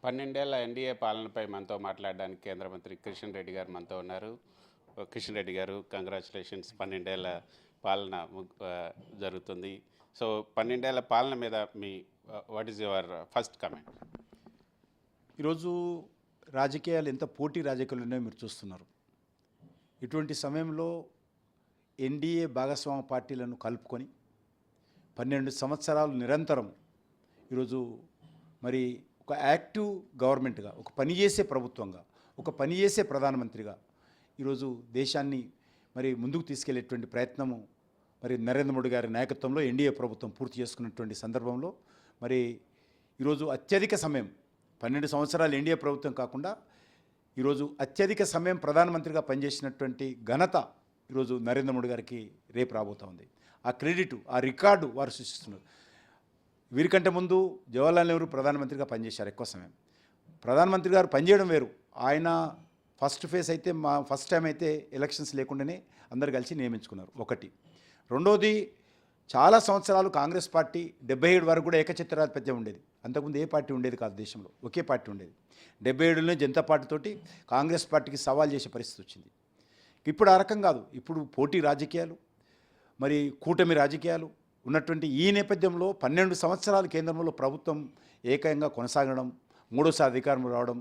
12 ఏళ్ల ఎన్డీఏ పాలనపై మనతో మాట్లాడడానికి కేంద్ర మంత్రి కిషన్ రెడ్డి గారు మనతో ఉన్నారు. కిషన్ రెడ్డి గారు, కంగ్రాచులేషన్స్. 12 ఏళ్ల పాలన జరుగుతుంది. సో 12 ఏళ్ల పాలన మీద me what is your first comment? ఈరోజు రాజకీయాలు ఎంత పోటీ రాజకీయాలు ఉన్నాయో మీరు చూస్తున్నారు. ఇటువంటి సమయంలో ఎన్డీఏ భాగస్వామ్య పార్టీలను కలుపుకొని 12 సంవత్సరాలు నిరంతరం ఈరోజు మరి ఒక యాక్టివ్ గవర్నమెంట్గా, ఒక పనిచేసే ప్రభుత్వంగా, ఒక పనిచేసే ప్రధానమంత్రిగా ఈరోజు దేశాన్ని మరి ముందుకు తీసుకెళ్లేటువంటి ప్రయత్నము మరి నరేంద్ర మోడీ గారి నాయకత్వంలో ఎన్డీఏ ప్రభుత్వం పూర్తి చేసుకున్నటువంటి సందర్భంలో మరి ఈరోజు అత్యధిక సమయం 12 సంవత్సరాలు ఎన్డీఏ ప్రభుత్వం కాకుండా ఈరోజు అత్యధిక సమయం ప్రధానమంత్రిగా పనిచేసినటువంటి ఘనత ఈరోజు నరేంద్ర మోడీ గారికి రేపు రాబోతూ ఉంది. ఆ క్రెడిట్, ఆ రికార్డు వారు సృష్టిస్తున్నారు. వీరికంటే ముందు జవహర్లాల్ నెహ్రూ ప్రధానమంత్రిగా పనిచేశారు ఎక్కువ సమయం. ప్రధానమంత్రి గారు పనిచేయడం వేరు. ఆయన ఫస్ట్ టైం అయితే ఎలక్షన్స్ లేకుండానే అందరు కలిసి నియమించుకున్నారు. ఒకటి. రెండోది, చాలా సంవత్సరాలు కాంగ్రెస్ పార్టీ 77 వరకు కూడా ఏకఛత్రాధిపత్యం ఉండేది. అంతకుముందు ఏ పార్టీ ఉండేది కాదు దేశంలో, ఒకే పార్టీ ఉండేది. 77లోనే జనతా పార్టీతోటి కాంగ్రెస్ పార్టీకి సవాల్ చేసే పరిస్థితి వచ్చింది. ఇప్పుడు ఆ రకం కాదు. ఇప్పుడు పోటీ రాజకీయాలు, మరి కూటమి రాజకీయాలు ఉన్నటువంటి ఈ నేపథ్యంలో 12 సంవత్సరాలు కేంద్రంలో ప్రభుత్వం ఏకంగా కొనసాగడం, మూడోసారి అధికారం రావడం,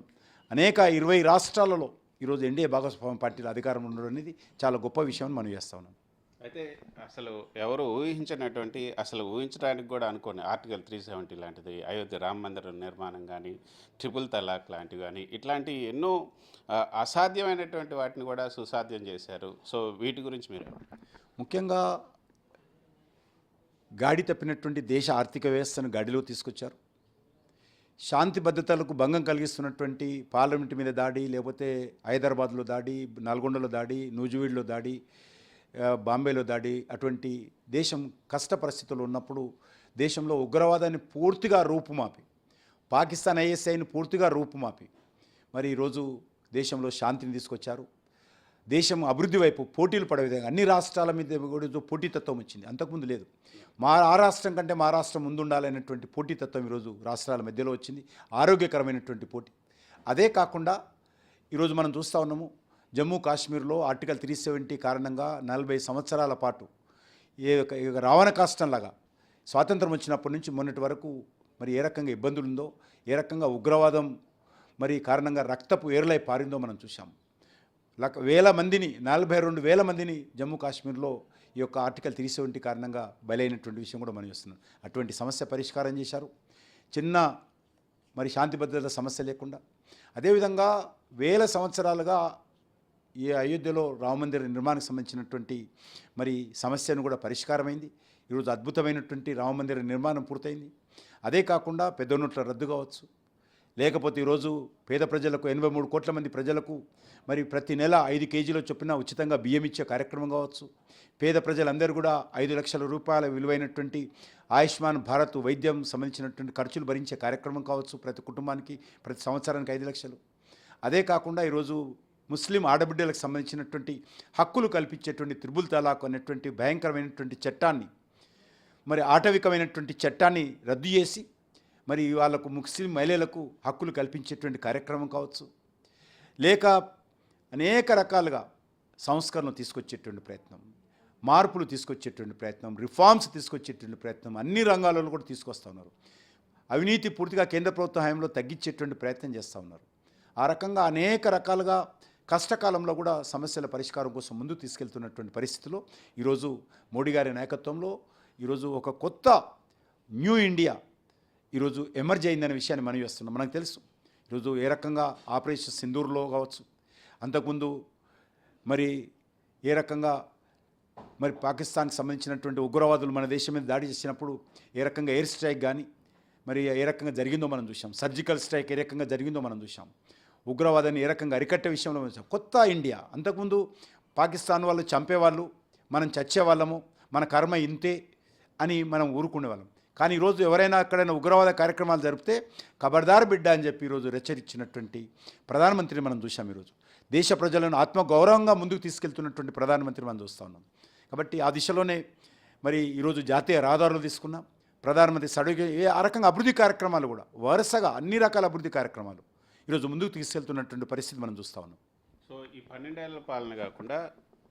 అనేక 20 రాష్ట్రాలలో ఈరోజు ఎన్డీఏ భాగస్వామ్య పార్టీల అధికారం ఉండడం అనేది చాలా గొప్ప విషయం అని మనం చేస్తా ఉన్నాం. అయితే అసలు ఎవరు ఊహించినటువంటి, అసలు ఊహించడానికి కూడా అనుకోని ఆర్టికల్ 370 లాంటిది, అయోధ్య రామ మందిర నిర్మాణం కానీ, ట్రిపుల్ తలాక్ లాంటివి కానీ, ఇట్లాంటి ఎన్నో అసాధ్యమైనటువంటి వాటిని కూడా సుసాధ్యం చేశారు. సో వీటి గురించి మీరు ముఖ్యంగా గాడి తప్పినటువంటి దేశ ఆర్థిక వ్యవస్థను గాడిలో తీసుకొచ్చారు. శాంతి భద్రతలకు భంగం కలిగిస్తున్నటువంటి పార్లమెంటు మీద దాడి, లేకపోతే హైదరాబాద్లో దాడి, నల్గొండలో దాడి, నూజివీడ్లో దాడి, బాంబేలో దాడి, అటువంటి దేశం కష్ట పరిస్థితుల్లో ఉన్నప్పుడు దేశంలో ఉగ్రవాదాన్ని పూర్తిగా రూపుమాపి, పాకిస్తాన్ ఐఎస్ఐని పూర్తిగా రూపుమాపి మరి ఈరోజు దేశంలో శాంతిని తీసుకొచ్చారు. దేశం అభివృద్ధి వైపు పోటీలు పడే విధంగా అన్ని రాష్ట్రాల మీద కూడా పోటీతత్వం వచ్చింది. అంతకుముందు లేదు. ఆ రాష్ట్రం కంటే మా రాష్ట్రం ముందుండాలనేటువంటి పోటీతత్వం ఈరోజు రాష్ట్రాల మధ్యలో వచ్చింది. ఆరోగ్యకరమైనటువంటి పోటీ. అదే కాకుండా ఈరోజు మనం చూస్తూ ఉన్నాము, జమ్మూ కాశ్మీర్లో ఆర్టికల్ 370 కారణంగా 40 సంవత్సరాల పాటు రావణ కాష్టంలాగా స్వాతంత్రం వచ్చినప్పటి నుంచి మొన్నటి వరకు మరి ఏ రకంగా ఇబ్బందులు ఉందో, ఏ రకంగా ఉగ్రవాదం మరి కారణంగా రక్తపు ఏర్లై పారిందో మనం చూసాం. వేల మందిని, 42,000 మందిని జమ్మూ కాశ్మీర్లో ఈ యొక్క ఆర్టికల్ 370 కారణంగా బలైనటువంటి విషయం కూడా మనం చూస్తున్నాం. అటువంటి సమస్య పరిష్కారం చేశారు. చిన్న మరి శాంతి భద్రత సమస్య లేకుండా. అదేవిధంగా వేల సంవత్సరాలుగా ఈ అయోధ్యలో రామమందిర నిర్మాణానికి సంబంధించినటువంటి మరి సమస్యను కూడా పరిష్కారమైంది. ఈరోజు అద్భుతమైనటువంటి రామమందిర నిర్మాణం పూర్తయింది. అదే కాకుండా పెద్ద నోట్ల రద్దు కావచ్చు, లేకపోతే ఈరోజు పేద ప్రజలకు 83 కోట్ల మంది ప్రజలకు మరి ప్రతి నెల 5 కేజీల చొప్పున ఉచితంగా బియ్యం ఇచ్చే కార్యక్రమం కావచ్చు, పేద ప్రజలందరూ కూడా 5 లక్షల రూపాయల విలువైనటువంటి ఆయుష్మాన్ భారత్ వైద్యం సంబంధించినటువంటి ఖర్చులు భరించే కార్యక్రమం కావచ్చు, ప్రతి కుటుంబానికి ప్రతి సంవత్సరానికి 5 లక్షలు. అదే కాకుండా ఈరోజు ముస్లిం ఆడబిడ్డలకు సంబంధించినటువంటి హక్కులు కల్పించేటువంటి త్రిపుల్ తలాక్ అనేటువంటి భయంకరమైనటువంటి చట్టాన్ని, మరి ఆటవికమైనటువంటి చట్టాన్ని రద్దు చేసి మరి వాళ్ళకు ముస్లిం మహిళలకు హక్కులు కల్పించేటువంటి కార్యక్రమం కావచ్చు, లేక అనేక రకాలుగా సంస్కరణలు తీసుకొచ్చేటువంటి ప్రయత్నం, మార్పులు తీసుకొచ్చేటువంటి ప్రయత్నం, రిఫార్మ్స్ తీసుకొచ్చేటువంటి ప్రయత్నం అన్ని రంగాలలో కూడా తీసుకొస్తూ ఉన్నారు. అవినీతి పూర్తిగా కేంద్ర ప్రభుత్వ హయాంలో తగ్గించేటువంటి ప్రయత్నం చేస్తూ ఉన్నారు. ఆ రకంగా అనేక రకాలుగా కష్టకాలంలో కూడా సమస్యల పరిష్కారం కోసం ముందుకు తీసుకెళ్తున్నటువంటి పరిస్థితిలో ఈరోజు మోడీ గారి నాయకత్వంలో ఈరోజు ఒక కొత్త న్యూ ఇండియా ఈరోజు ఎమర్జ్ అయిందనే విషయాన్ని మనం చేస్తున్నాం. మనకు తెలుసు ఈరోజు ఏ రకంగా ఆపరేషన్ సింధూర్లో కావచ్చు, అంతకుముందు మరి ఏ రకంగా మరి పాకిస్తాన్కి సంబంధించినటువంటి ఉగ్రవాదులు మన దేశం మీద దాడి చేసినప్పుడు ఏ రకంగా ఎయిర్ స్ట్రైక్ కానీ మరి ఏ రకంగా జరిగిందో మనం చూసాం. సర్జికల్ స్ట్రైక్ ఏ రకంగా జరిగిందో మనం చూసాం. ఉగ్రవాదాన్ని ఏ రకంగా అరికట్టే విషయంలో మనం చూసాం. కొత్త ఇండియా. అంతకుముందు పాకిస్తాన్ వాళ్ళు చంపేవాళ్ళు, మనం చచ్చేవాళ్ళము, మన కర్మ ఇంతే అని మనం ఊరుకునేవాళ్ళం. కానీ ఈరోజు ఎవరైనా అక్కడైనా ఉగ్రవాద కార్యక్రమాలు జరిపితే ఖబర్దార్ బిడ్డ అని చెప్పి ఈరోజు హెచ్చరించినటువంటి ప్రధానమంత్రిని మనం చూసాం. ఈరోజు దేశ ప్రజలను ఆత్మగౌరవంగా ముందుకు తీసుకెళ్తున్నటువంటి ప్రధానమంత్రి మనం చూస్తూ ఉన్నాం. కాబట్టి ఆ దిశలోనే మరి ఈరోజు జాతీయ రహదారులు తీసుకున్నాం, ప్రధానమంత్రి సడలింపు ఆ రకంగా అభివృద్ధి కార్యక్రమాలు కూడా వరుసగా అన్ని రకాల అభివృద్ధి కార్యక్రమాలు ఈరోజు ముందుకు తీసుకెళ్తున్నటువంటి పరిస్థితి మనం చూస్తా ఉన్నాం. సో ఈ 12 ఏళ్ల పాలన కాకుండా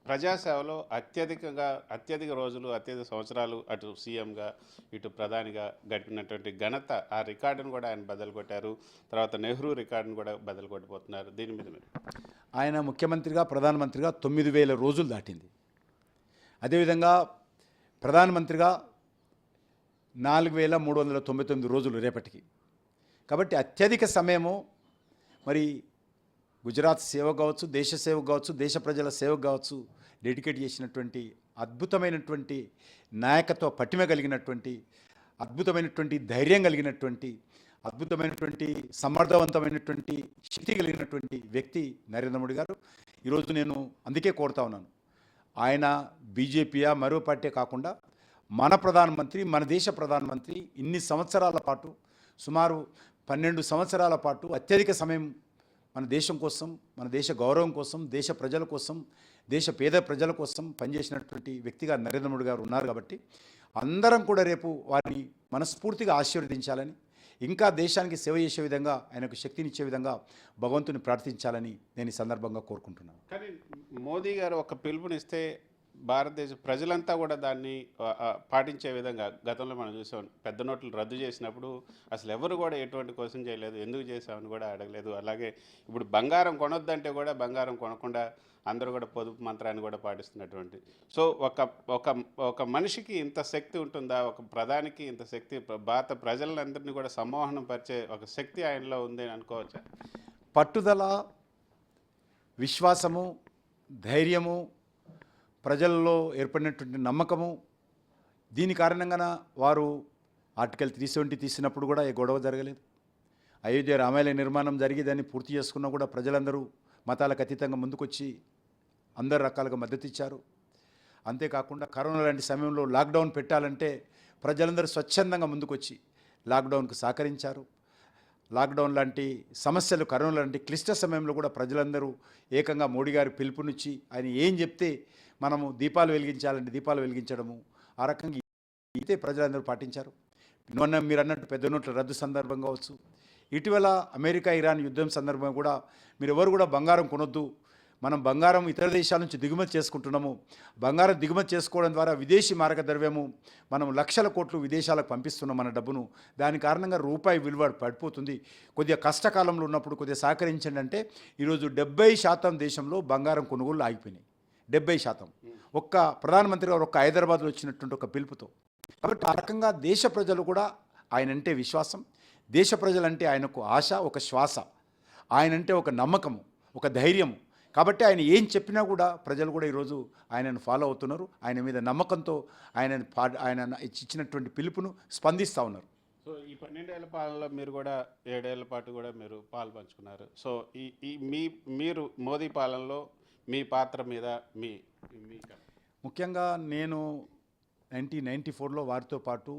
ప్రజాసేవలో అత్యధిక రోజులు అత్యధిక సంవత్సరాలు అటు సీఎంగా ఇటు ప్రధానిగా గడిపినటువంటి ఘనత ఆ రికార్డును కూడా ఆయన బద్దలు కొట్టారు. తర్వాత నెహ్రూ రికార్డును కూడా బద్దలు కొట్టిపోతున్నారు. దీని మీద మీరు ఆయన ముఖ్యమంత్రిగా ప్రధానమంత్రిగా 9,000 రోజులు దాటింది. అదేవిధంగా ప్రధానమంత్రిగా 4,399 రోజులు రేపటికి. కాబట్టి అత్యధిక సమయము మరి గుజరాత్ సేవ కావచ్చు, దేశ సేవ కావచ్చు, దేశ ప్రజల సేవ కావచ్చు డెడికేట్ చేసినటువంటి అద్భుతమైనటువంటి నాయకత్వ పటిమ కలిగినటువంటి అద్భుతమైనటువంటి ధైర్యం కలిగినటువంటి అద్భుతమైనటువంటి సమర్థవంతమైనటువంటి శక్తి కలిగినటువంటి వ్యక్తి నరేంద్ర మోడీ గారు. ఈరోజు నేను అందుకే కోరుతా ఉన్నాను, ఆయన బీజేపీయా మరో పార్టీ కాకుండా మన ప్రధానమంత్రి, మన దేశ ప్రధానమంత్రి ఇన్ని సంవత్సరాల పాటు సుమారు 12 సంవత్సరాల పాటు అత్యధిక సమయం మన దేశం కోసం, మన దేశ గౌరవం కోసం, దేశ ప్రజల కోసం, దేశ పేద ప్రజల కోసం పనిచేసినటువంటి వ్యక్తిగా నరేంద్ర మోడీ గారు ఉన్నారు. కాబట్టి అందరం కూడా రేపు వారిని మనస్ఫూర్తిగా ఆశీర్వదించాలని, ఇంకా దేశానికి సేవ చేసే విధంగా ఆయనకు శక్తినిచ్చే విధంగా భగవంతుని ప్రార్థించాలని నేను ఈ సందర్భంగా కోరుకుంటున్నాను. కానీ మోదీ గారు ఒక పిలుపునిస్తే భారతదేశ ప్రజలంతా కూడా దాన్ని పాటించే విధంగా గతంలో మనం చూసాం. పెద్ద నోట్లు రద్దు చేసినప్పుడు అసలు ఎవరు కూడా ఎటువంటి క్వశ్చన్ చేయలేదు, ఎందుకు చేసామని కూడా అడగలేదు. అలాగే ఇప్పుడు బంగారం కొనొద్దంటే కూడా బంగారం కొనకుండా అందరూ కూడా పొదుపు మంత్రాన్ని కూడా పాటిస్తున్నటువంటి. సో ఒక మనిషికి ఇంత శక్తి ఉంటుందా, ఒక ప్రధానికి ఇంత శక్తి, భారత ప్రజలందరినీ కూడా సమ్మోహనం పరిచే ఒక శక్తి ఆయనలో ఉంది అని అనుకోవచ్చా? పట్టుదల, విశ్వాసము, ధైర్యము, ప్రజల్లో ఏర్పడినటువంటి నమ్మకము, దీని కారణంగా వారు ఆర్టికల్ 370 తీసినప్పుడు కూడా ఏ గొడవ జరగలేదు. అయోధ్య రామాలయ నిర్మాణం జరిగి దాన్ని పూర్తి చేసుకున్నా కూడా ప్రజలందరూ మతాలకు అతీతంగా ముందుకొచ్చి అందరు రకాలుగా మద్దతు ఇచ్చారు. అంతేకాకుండా కరోనా లాంటి సమయంలో లాక్డౌన్ పెట్టాలంటే ప్రజలందరూ స్వచ్ఛందంగా ముందుకొచ్చి లాక్డౌన్కు సహకరించారు. లాక్డౌన్ లాంటి సమస్యలు, కరోనా లాంటి క్లిష్ట సమయంలో కూడా ప్రజలందరూ ఏకంగా మోడీ గారి పిలుపునిచ్చి ఆయన ఏం చెప్తే మనము దీపాలు వెలిగించాలంటే దీపాలు వెలిగించడము, ఆ రకంగా అయితే ప్రజలందరూ పాటించారు. మొన్న మీరు అన్నట్టు పెద్ద నోట్ల రద్దు సందర్భం కావచ్చు, ఇటీవల అమెరికా ఇరాన్ యుద్ధం సందర్భంగా కూడా మీరు ఎవరు కూడా బంగారం కొనొద్దు, మనం బంగారం ఇతర దేశాల నుంచి దిగుమతి చేసుకుంటున్నాము, బంగారం దిగుమతి చేసుకోవడం ద్వారా విదేశీ మారక ద్రవ్యము మనం లక్షల కోట్లు విదేశాలకు పంపిస్తున్నాం మన డబ్బును, దాని కారణంగా రూపాయి విలువ పడిపోతుంది, కొద్దిగా కష్టకాలంలో ఉన్నప్పుడు కొద్దిగా సహకరించండి అంటే ఈరోజు 70% దేశంలో బంగారం కొనుగోలు ఆగిపోయినాయి. 70% ఒక్క ప్రధానమంత్రి గారు ఒక్క హైదరాబాద్లో వచ్చినటువంటి ఒక పిలుపుతో. కాబట్టి ఆ రకంగా దేశ ప్రజలు కూడా ఆయనంటే విశ్వాసం, దేశ ప్రజలంటే ఆయనకు ఆశ, ఒక శ్వాస, ఆయనంటే ఒక నమ్మకము, ఒక ధైర్యము. కాబట్టి ఆయన ఏం చెప్పినా కూడా ప్రజలు కూడా ఈరోజు ఆయనను ఫాలో అవుతున్నారు. ఆయన మీద నమ్మకంతో ఆయన ఇచ్చినటువంటి పిలుపును స్పందిస్తూ ఉన్నారు. సో ఈ 12 ఏళ్ల పాలనలో మీరు కూడా 7 ఏళ్ల పాటు కూడా మీరు పాలు పంచుకున్నారు. సో మీరు మోదీ పాలనలో మీ పాత్ర మీద మీ ముఖ్యంగా నేను 1994లో వారితో పాటు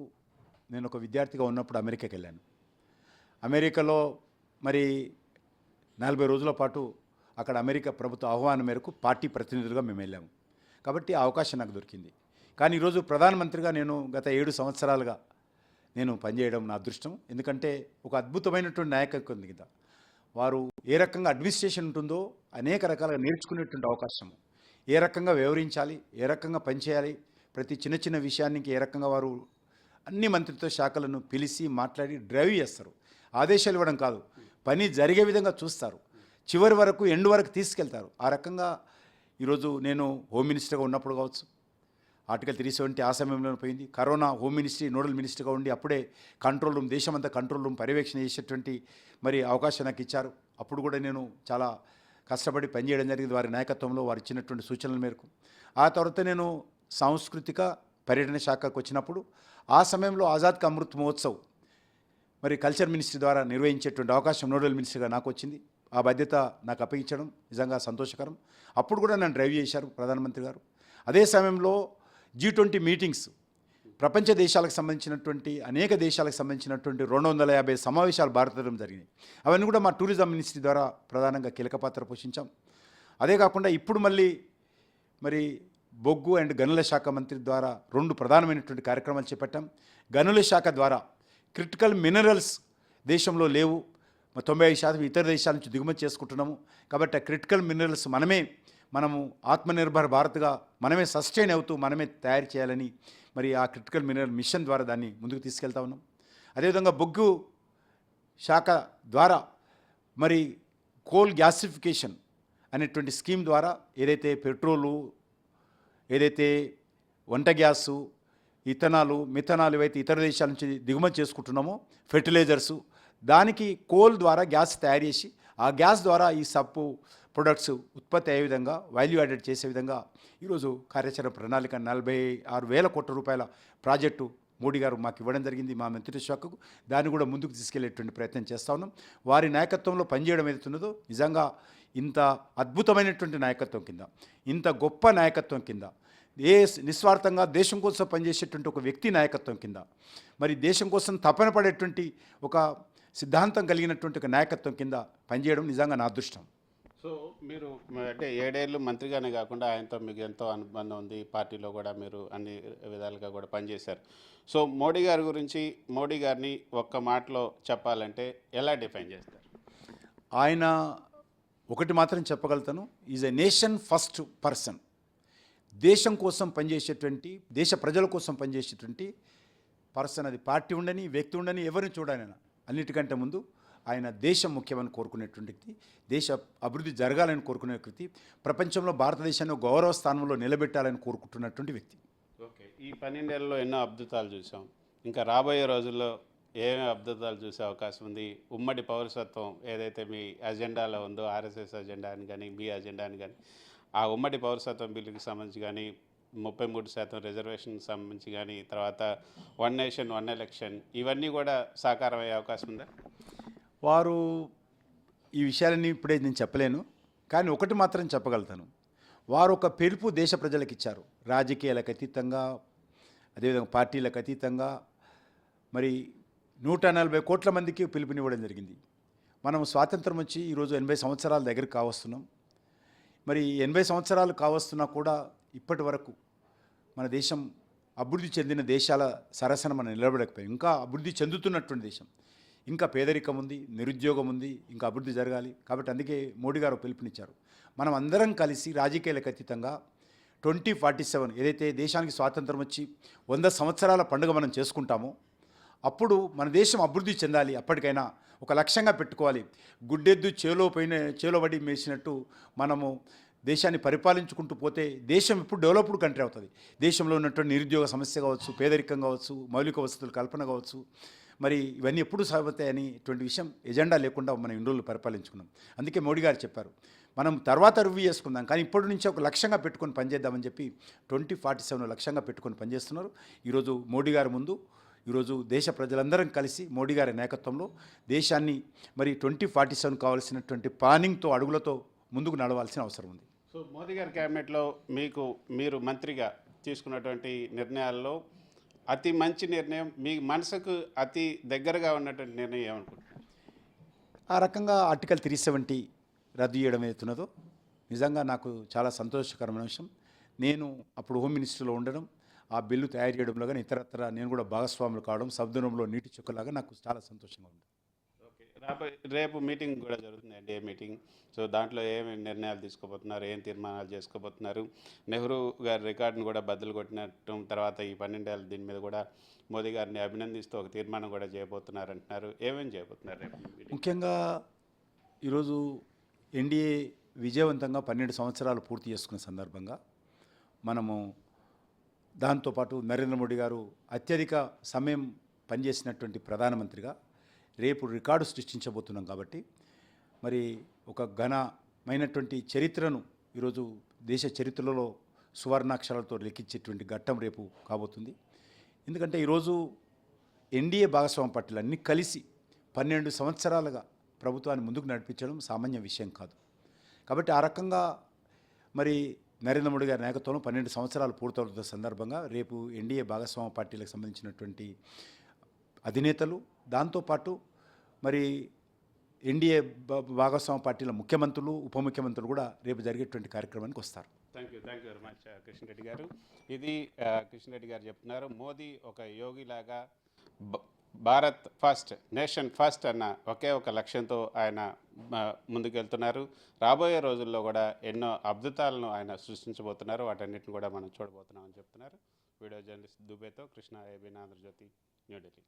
నేను ఒక విద్యార్థిగా ఉన్నప్పుడు అమెరికాకి వెళ్ళాను. అమెరికాలో మరి 40 రోజుల పాటు అక్కడ అమెరికా ప్రభుత్వ ఆహ్వానం మేరకు పార్టీ ప్రతినిధులుగా మేము వెళ్ళాము. కాబట్టి ఆ అవకాశం నాకు దొరికింది. కానీ ఈరోజు ప్రధానమంత్రిగా నేను గత 7 సంవత్సరాలుగా నేను పనిచేయడం నా అదృష్టం. ఎందుకంటే ఒక అద్భుతమైనటువంటి నాయకత్వం ఉంది కదా, వారు ఏ రకంగా అడ్మినిస్ట్రేషన్ ఉంటుందో అనేక రకాలుగా నేర్చుకునేటువంటి అవకాశం, ఏ రకంగా వ్యవహరించాలి, ఏ రకంగా పనిచేయాలి, ప్రతి చిన్న చిన్న విషయానికి ఏ రకంగా వారు అన్ని మంత్రిత్వ శాఖలను పిలిచి మాట్లాడి డ్రైవ్ చేస్తారు. ఆదేశాలు ఇవ్వడం కాదు, పని జరిగే విధంగా చూస్తారు, చివరి వరకు ఎండ్ వరకు తీసుకెళ్తారు. ఆ రకంగా ఈరోజు నేను హోమ్ మినిస్టర్గా ఉన్నప్పుడు కావచ్చు, ఆర్టికల్ 370 ఆ సమయంలో పోయింది. కరోనా హోమ్ మినిస్ట్రీ నోడల్ మినిస్టర్గా ఉండి అప్పుడే కంట్రోల్ రూమ్, దేశమంతా కంట్రోల్ రూమ్ పర్యవేక్షణ చేసేటువంటి మరి అవకాశం నాకు ఇచ్చారు. అప్పుడు కూడా నేను చాలా కష్టపడి పనిచేయడం జరిగింది వారి నాయకత్వంలో, వారు ఇచ్చినటువంటి సూచనల మేరకు. ఆ తర్వాత నేను సాంస్కృతిక పర్యటన శాఖకు వచ్చినప్పుడు ఆ సమయంలో ఆజాద్ కా అమృత్ మహోత్సవ్ మరి కల్చర్ మినిస్ట్రీ ద్వారా నిర్వహించేటువంటి అవకాశం నోడల్ మినిస్టర్గా నాకు వచ్చింది. ఆ బాధ్యత నాకు అప్పగించడం నిజంగా సంతోషకరం. అప్పుడు కూడా నన్ను డ్రైవ్ చేశారు ప్రధానమంత్రి గారు. అదే సమయంలో G20 మీటింగ్స్, ప్రపంచ దేశాలకు సంబంధించినటువంటి అనేక దేశాలకు సంబంధించినటువంటి 250 సమావేశాలు భారతదేశం జరిగినాయి. అవన్నీ కూడా మా టూరిజం మినిస్ట్రీ ద్వారా ప్రధానంగా కీలక పాత్ర పోషించాం. అదే కాకుండా ఇప్పుడు మళ్ళీ మరి బొగ్గు అండ్ గనుల శాఖ మంత్రి ద్వారా 2 ప్రధానమైనటువంటి కార్యక్రమాలు చేపట్టాం. గనుల శాఖ ద్వారా క్రిటికల్ మినరల్స్ దేశంలో లేవు, 95% ఇతర దేశాల నుంచి దిగుమతి చేసుకుంటున్నాము. కాబట్టి ఆ క్రిటికల్ మినరల్స్ మనము ఆత్మనిర్భర్ భారత్గా మనమే సస్టైన్ అవుతూ మనమే తయారు చేయాలని మరి ఆ క్రిటికల్ మినరల్ మిషన్ ద్వారా దాన్ని ముందుకు తీసుకెళ్తా ఉన్నాం. అదేవిధంగా బొగ్గు శాఖ ద్వారా మరి కోల్ గ్యాసిఫికేషన్ అనేటువంటి స్కీమ్ ద్వారా ఏదైతే పెట్రోలు, ఏదైతే వంట గ్యాసు, ఇథనాలు, మిథనాలు ఏవైతే ఇతర దేశాల నుంచి దిగుమతి చేసుకుంటున్నామో ఫెర్టిలైజర్సు, దానికి కోల్ ద్వారా గ్యాస్ తయారు చేసి ఆ గ్యాస్ ద్వారా ఈ సబ్బు ప్రొడక్ట్స్ ఉత్పత్తి అయ్యే విధంగా వాల్యూ యాడెడ్ చేసే విధంగా ఈరోజు కార్యాచరణ ప్రణాళిక 46,000 కోట్ల రూపాయల ప్రాజెక్టు మోడీ గారు మాకు ఇవ్వడం జరిగింది, మా మంత్రిత్వ శాఖకు. దాన్ని కూడా ముందుకు తీసుకెళ్లేటువంటి ప్రయత్నం చేస్తూ ఉన్నాం. వారి నాయకత్వంలో పనిచేయడం ఏదైతున్నదో నిజంగా ఇంత అద్భుతమైనటువంటి నాయకత్వం కింద, ఇంత గొప్ప నాయకత్వం కింద, నిస్వార్థంగా దేశం కోసం పనిచేసేటువంటి ఒక వ్యక్తి నాయకత్వం కింద, మరి దేశం కోసం తపన పడేటువంటి ఒక సిద్ధాంతం కలిగినటువంటి ఒక నాయకత్వం కింద పనిచేయడం నిజంగా నా అదృష్టం. సో మీరు అంటే 7 ఏళ్ళు మంత్రిగానే కాకుండా ఆయనతో మీకు ఎంతో అనుబంధం ఉంది, పార్టీలో కూడా మీరు అన్ని విధాలుగా కూడా పనిచేశారు. సో మోడీ గారి గురించి, మోడీ గారిని ఒక్క మాటలో చెప్పాలంటే ఎలా డిఫైన్ చేస్తారు? ఆయన ఒకటి మాత్రం చెప్పగలుగుతాను, is a nation first person. దేశం కోసం పనిచేసేటువంటి, దేశ ప్రజల కోసం పనిచేసేటువంటి పర్సన్. అది పార్టీ ఉండని, వ్యక్తి ఉండని, ఎవరిని చూడాలైనా అన్నిటికంటే ముందు ఆయన దేశం ముఖ్యమని కోరుకునేటువంటి వ్యక్తి, దేశ అభివృద్ధి జరగాలని కోరుకునే వ్యక్తి, ప్రపంచంలో భారతదేశాన్ని గౌరవ స్థానంలో నిలబెట్టాలని కోరుకుంటున్నటువంటి వ్యక్తి. ఓకే, ఈ 12 ఏళ్ళలో ఎన్నో అద్భుతాలు చూసాం. ఇంకా రాబోయే రోజుల్లో ఏమేమి అద్భుతాలు చూసే అవకాశం ఉంది? ఉమ్మడి పౌరసత్వం ఏదైతే మీ అజెండాలో ఉందో, ఆర్ఎస్ఎస్ అజెండా అని కానీ మీ అజెండా అని కానీ, ఆ ఉమ్మడి పౌరసత్వం బిల్లుకి సంబంధించి కానీ, 33% రిజర్వేషన్ సంబంధించి కానీ, తర్వాత 1 నేషన్ 1 ఎలక్షన్, ఇవన్నీ కూడా సాకారం అయ్యే అవకాశం ఉందా? వారు ఈ విషయాలన్నీ ఇప్పుడే నేను చెప్పలేను, కానీ ఒకటి మాత్రం చెప్పగలుగుతాను, వారు ఒక పిలుపు దేశ ప్రజలకు ఇచ్చారు. రాజకీయాలకు అతీతంగా, అదేవిధంగా పార్టీలకు అతీతంగా మరి 140 కోట్ల మందికి పిలుపునివ్వడం జరిగింది. మనం స్వాతంత్రం వచ్చి ఈరోజు 80 సంవత్సరాల దగ్గర కావస్తున్నాం. మరి 80 సంవత్సరాలు కావస్తున్నా కూడా ఇప్పటి వరకు మన దేశం అభివృద్ధి చెందిన దేశాల సరసన మనం నిలబడకపోయాం. ఇంకా అభివృద్ధి చెందుతున్నటువంటి దేశం, ఇంకా పేదరికం ఉంది, నిరుద్యోగం ఉంది, ఇంకా అభివృద్ధి జరగాలి. కాబట్టి అందుకే మోడీ గారు పిలుపునిచ్చారు. మనం అందరం కలిసి రాజకీయాలకు అతీతంగా 2047 ఏదైతే దేశానికి స్వాతంత్రం వచ్చి 100 సంవత్సరాల పండుగ మనం చేసుకుంటామో అప్పుడు మన దేశం అభివృద్ధి చెందాలి. అప్పటికైనా ఒక లక్ష్యంగా పెట్టుకోవాలి. గుడ్డెద్దు చేలో పడి మేసినట్టు మనము దేశాన్ని పరిపాలించుకుంటూ పోతే దేశం ఇప్పుడు డెవలప్డ్ కంట్రీ అవుతుంది. దేశంలో ఉన్నటువంటి నిరుద్యోగ సమస్య కావచ్చు, పేదరికం కావచ్చు, మౌలిక వసతుల కల్పన కావచ్చు, మరి ఇవన్నీ ఎప్పుడు సాగుతాయని ఇటువంటి విషయం ఎజెండా లేకుండా మనం ఇన్ని రోజులు పరిపాలించుకున్నాం. అందుకే మోడీ గారు చెప్పారు, మనం తర్వాత రివ్యూ చేసుకుందాం, కానీ ఇప్పటి నుంచి ఒక లక్ష్యంగా పెట్టుకొని పనిచేద్దామని చెప్పి 2047 లక్ష్యంగా పెట్టుకొని పనిచేస్తున్నారు. ఈరోజు మోడీ గారి ముందు ఈరోజు దేశ ప్రజలందరం కలిసి మోడీ గారి నాయకత్వంలో దేశాన్ని మరి 2047 కావాల్సినటువంటి ప్లానింగ్తో, అడుగులతో ముందుకు నడవాల్సిన అవసరం ఉంది. సో మోదీ గారి క్యాబినెట్లో మీరు మంత్రిగా తీసుకున్నటువంటి నిర్ణయాల్లో అతి మంచి నిర్ణయం, మీ మనసుకు అతి దగ్గరగా ఉన్నటువంటి నిర్ణయం ఏమనుకుంటున్నారు? ఆ రకంగా ఆర్టికల్ 370 రద్దు చేయడం ఏదైతున్నదో నిజంగా నాకు చాలా సంతోషకరమైన విషయం. నేను అప్పుడు హోమ్ మినిస్టర్లో ఉండడం, ఆ బిల్లు తయారు చేయడంలో కానీ ఇతరత్ర నేను కూడా భాగస్వాములు కావడం, సముద్రంలో నీటి చుక్కలాగా నాకు చాలా సంతోషంగా ఉంది. ఓకే, రేపు మీటింగ్ కూడా జరుగుతుంది, ఎన్డీఏ మీటింగ్. సో దాంట్లో ఏమేమి నిర్ణయాలు తీసుకోబోతున్నారు, ఏం తీర్మానాలు చేసుకోబోతున్నారు? నెహ్రూ గారి రికార్డును కూడా బద్దలు కొట్టినట్టు, తర్వాత ఈ 12 ఏళ్ళ దీని మీద కూడా మోదీ గారిని అభినందిస్తూ ఒక తీర్మానం కూడా చేయబోతున్నారు అంటున్నారు. ఏమేమి చేయబోతున్నారు రేపు? ముఖ్యంగా ఈరోజు ఎన్డీఏ విజయవంతంగా 12 సంవత్సరాలు పూర్తి చేసుకున్న సందర్భంగా మనము దాంతోపాటు నరేంద్ర మోడీ గారు అత్యధిక సమయం పనిచేసినటువంటి ప్రధానమంత్రిగా రేపు రికార్డు సృష్టించబోతున్నాం. కాబట్టి మరి ఒక ఘనమైనటువంటి చరిత్రను ఈరోజు దేశ చరిత్రలో సువర్ణాక్షరాలతో లిఖించేటువంటి ఘట్టం రేపు కాబోతుంది. ఎందుకంటే ఈరోజు ఎన్డీఏ భాగస్వామ్య పార్టీలు అన్నీ కలిసి 12 సంవత్సరాలుగా ప్రభుత్వాన్ని ముందుకు నడిపించడం సామాన్య విషయం కాదు. కాబట్టి ఆ రకంగా మరి నరేంద్ర మోడీ గారి నాయకత్వంలో 12 సంవత్సరాలు పూర్తవుతున్న సందర్భంగా రేపు ఎన్డీఏ భాగస్వామ్య పార్టీలకు సంబంధించినటువంటి అధినేతలు, దాంతోపాటు మరి ఎన్డీఏ భాగస్వామ్య పార్టీల ముఖ్యమంత్రులు, ఉప ముఖ్యమంత్రులు కూడా రేపు జరిగేటువంటి కార్యక్రమానికి వస్తారు. Thank you very much Krishna Reddy గారు. ఇది కృష్ణ రెడ్డి గారు చెప్తున్నారు, మోదీ ఒక యోగిలాగా భారత్ ఫస్ట్, నేషన్ ఫస్ట్ అన్న ఒకే ఒక లక్ష్యంతో ఆయన ముందుకెళ్తున్నారు. రాబోయే రోజుల్లో కూడా ఎన్నో అద్భుతాలను ఆయన సృష్టించబోతున్నారు. వాటన్నిటిని కూడా మనం చూడబోతున్నామని చెప్తున్నారు. Video journalist దుబేతో Krishna, ABN Andhra Jyothi, New Delhi.